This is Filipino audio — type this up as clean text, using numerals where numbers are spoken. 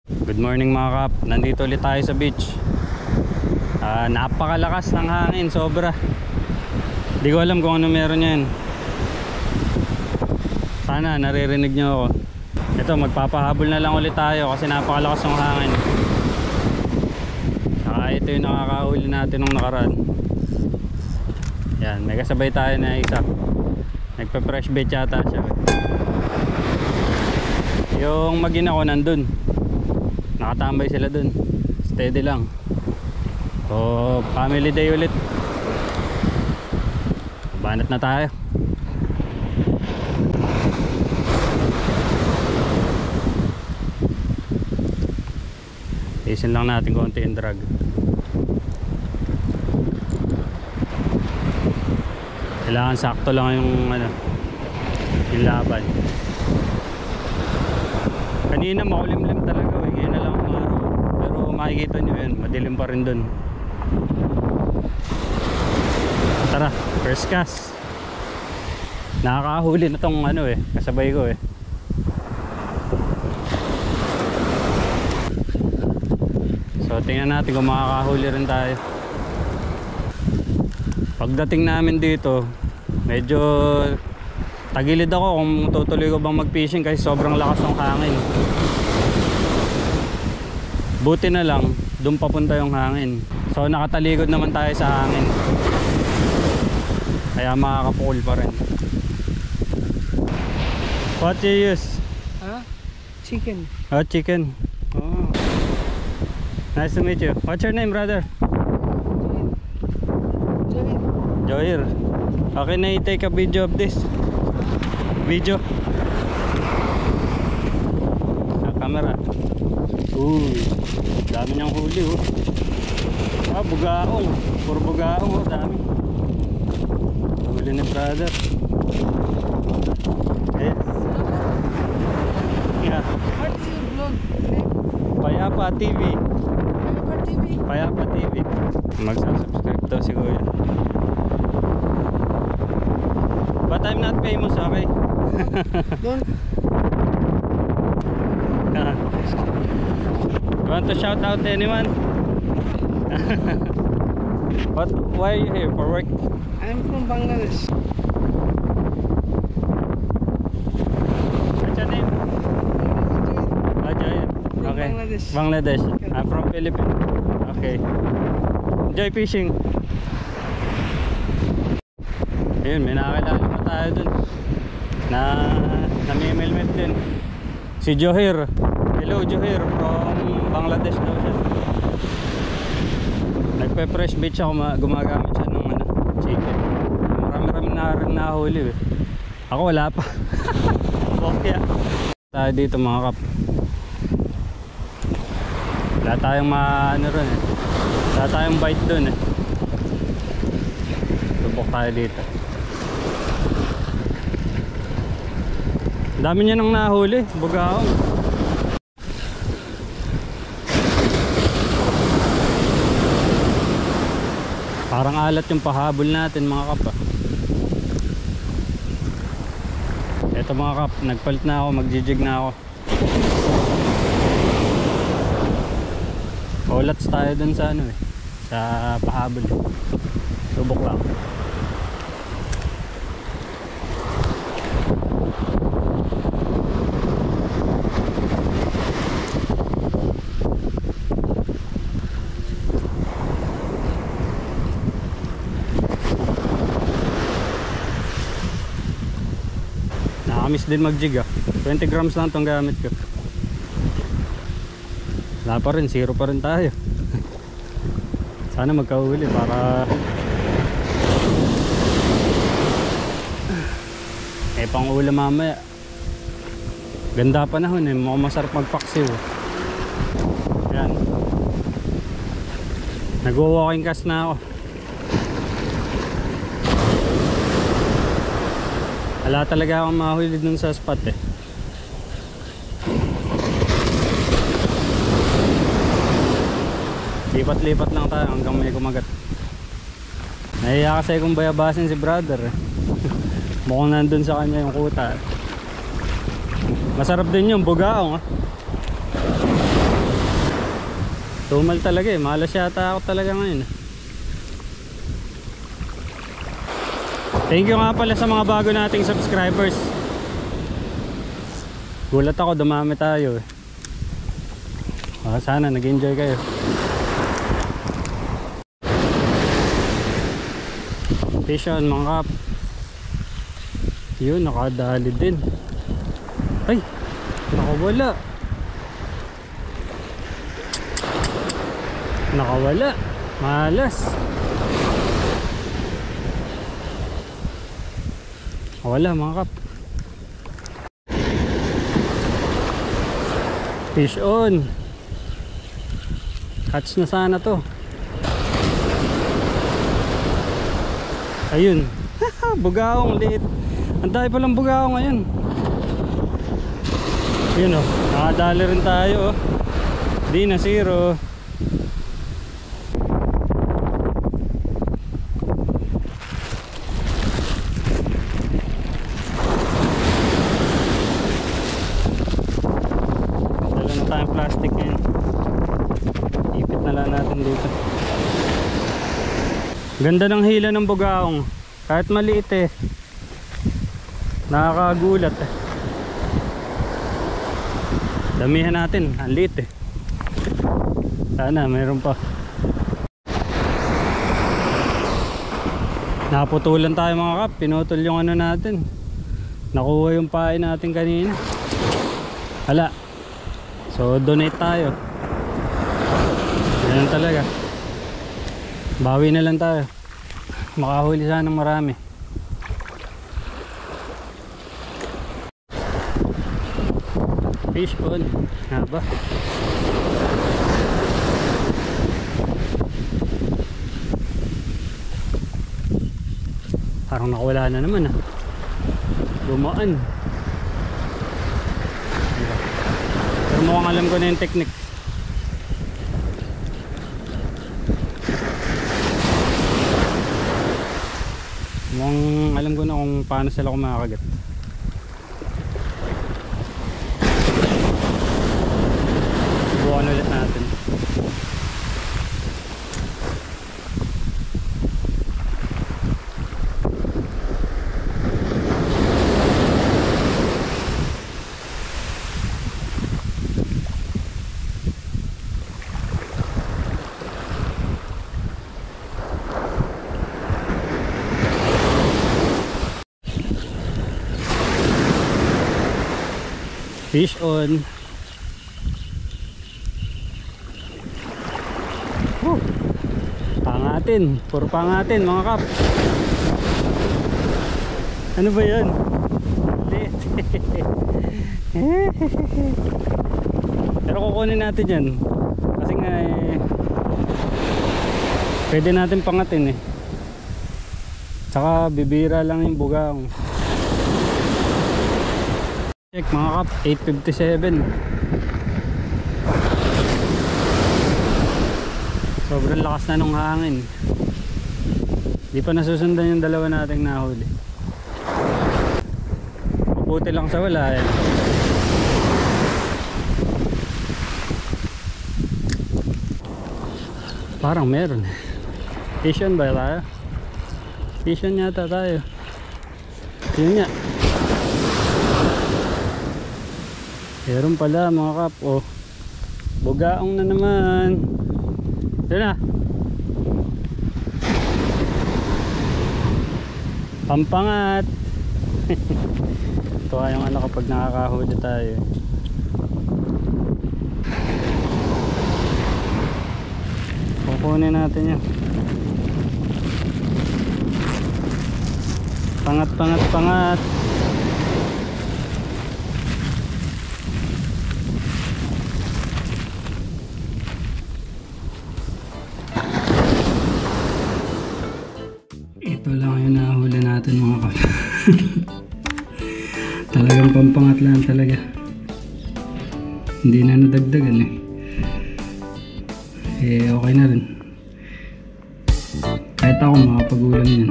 Good morning mga kap, nandito ulit tayo sa beach. Napakalakas ng hangin, sobra. Di ko alam kung ano meron yan. Sana naririnig nyo ako. Ito, magpapahabol na lang ulit tayo kasi napakalakas ng hangin. Ito yung nakakahuli natin nung nakaraan. Yan, may kasabay tayo na isa. Nagpa-fresh bait yata siya. Yung magina ko nandun, nakatambay sila dun, steady lang. So family day ulit. Banat na tayo. Isin lang natin konti yung drag. Kailangan sakto lang yung yung laban. Kanina makulimlim talaga, ngayon na lang ang araw. Pero makikita nyo yun, madilim pa rin dun. Tara, first cast. Nakakahuli na tong kasabay ko . So tingnan natin kung makakahuli rin tayo. Pagdating namin dito, medyo tagilid ako kung tutuloy ko bang mag-fishing kasi sobrang lakas ng hangin. Buti na lang, doon papunta yung hangin. So nakatalikod naman tayo sa hangin. Kaya makakapukul pa rin. What do you use? Chicken. Oh, chicken. Oh. Nice to meet you. What's your name, brother? Joyer. Okay na i-take a video of this. Video. Camera. Dami niyang huli bugaong. Puro bugaong dami. Huli ni brother. Yes. Yeah. What is your vlog? Payapa TV. Payapa TV. Payapa TV. Magsasubscribe daw si Kuya. But I'm not famous, okay? Don't. Want to shout out to anyone? Why are you here? For work? I'm from Bangladesh. What's your name? Joy. Okay. Bangladesh. I'm from Philippines. Okay. Enjoy fishing. Ayun, may nakakilala na tayo dun na namimilmit din. Si Johir. Hello Johir, from Bangladesh daw siya. Nagpe-fresh bait siya, gumagamit siya ng chicken. Marami-rami na rin nahuli Ako wala pa. Bokya. Tayo dito mga kap. Wala tayong ron Wala tayong bite dun Tubok tayo dito. Dami niya nang nahuli, bugaong. Parang alat yung pahabol natin mga kap Eto mga kap, nagpalit na ako, magjijig na ako. Olats tayo dun sa sa pahabol. Subok lang. Nakamiss din mag-jig 20 grams lang itong gamit ko. Wala pa rin, zero pa rin tayo. Sana magkahuli para pang ulam mamaya. Ganda panahon mukhang masarap magpaksiw. Yan. Nag-walking cast na ako. Wala talaga akong mahuli dun sa spot Lipat-lipat lang tayo hanggang may kumagat. Nahiya kasi kung bayabasin si brother Mukhang nandun sa kanya yung kuta. Masarap din yung bugaong Tumal talaga eh. Malas yata ako talaga ngayon. Thank you nga pala sa mga bago nating subscribers. Gulat ako, dumami tayo eh. Sana nag-enjoy kayo. Fish on mga kap. Yun, nakadali din. Ay, nakawala. Nakawala. Malas. Wala mga kap. Fish on. Catch na sana to. Ayun. Bugaong liit. Ang dami palang bugaong ngayon. Yun oh, nakadali rin tayo oh. Di na zero. Dala na tayong plastic ngayon. Ipit na lang natin dito. Ganda ng hila ng bugaong. Kahit maliit eh, nakakagulat eh. Damihan natin, ang liit eh. Sana mayroon pa. Naputulan tayo mga kap. Pinutol yung ano natin. Nakuha yung pain natin kanina. Hala. So donate tayo. Ganun talaga. Bawi na lang tayo. Makahuli sana ng marami. Fish on. Haba. Parang nakawala na naman ah. Gumaan. Pero mukhang alam ko na yung technique. Mukhang alam ko na kung paano sila kumakagat. Subukan ulit natin. Fish on. Pangatin, puro pangatin mga kap. Ano ba yan? Pero kukunin natin yan. Kasi nga eh, pwede natin pangatin eh. Tsaka bibira lang yung bugaong. Check mga kap, 857. Sobrang lakas na nung hangin. Di pa nasusundan yung dalawa nating nahuli. Mabuti lang sa wala eh. Parang meron. Fishon ba tayo? Fishon yata tayo. Yun nga. Meron pala mga kap. Oh, bugaong na naman. Yun na. Pampangat. Ito yung ano kapag nakakahuli tayo. Kukunin natin yan. Pangat, pangat, pangat. Ito lang yung nahuli natin mga kap. Talagang pampangat lang talaga. Hindi na nadagdagan eh. Eh okay na rin. Kahit ako makapag-ulam yan.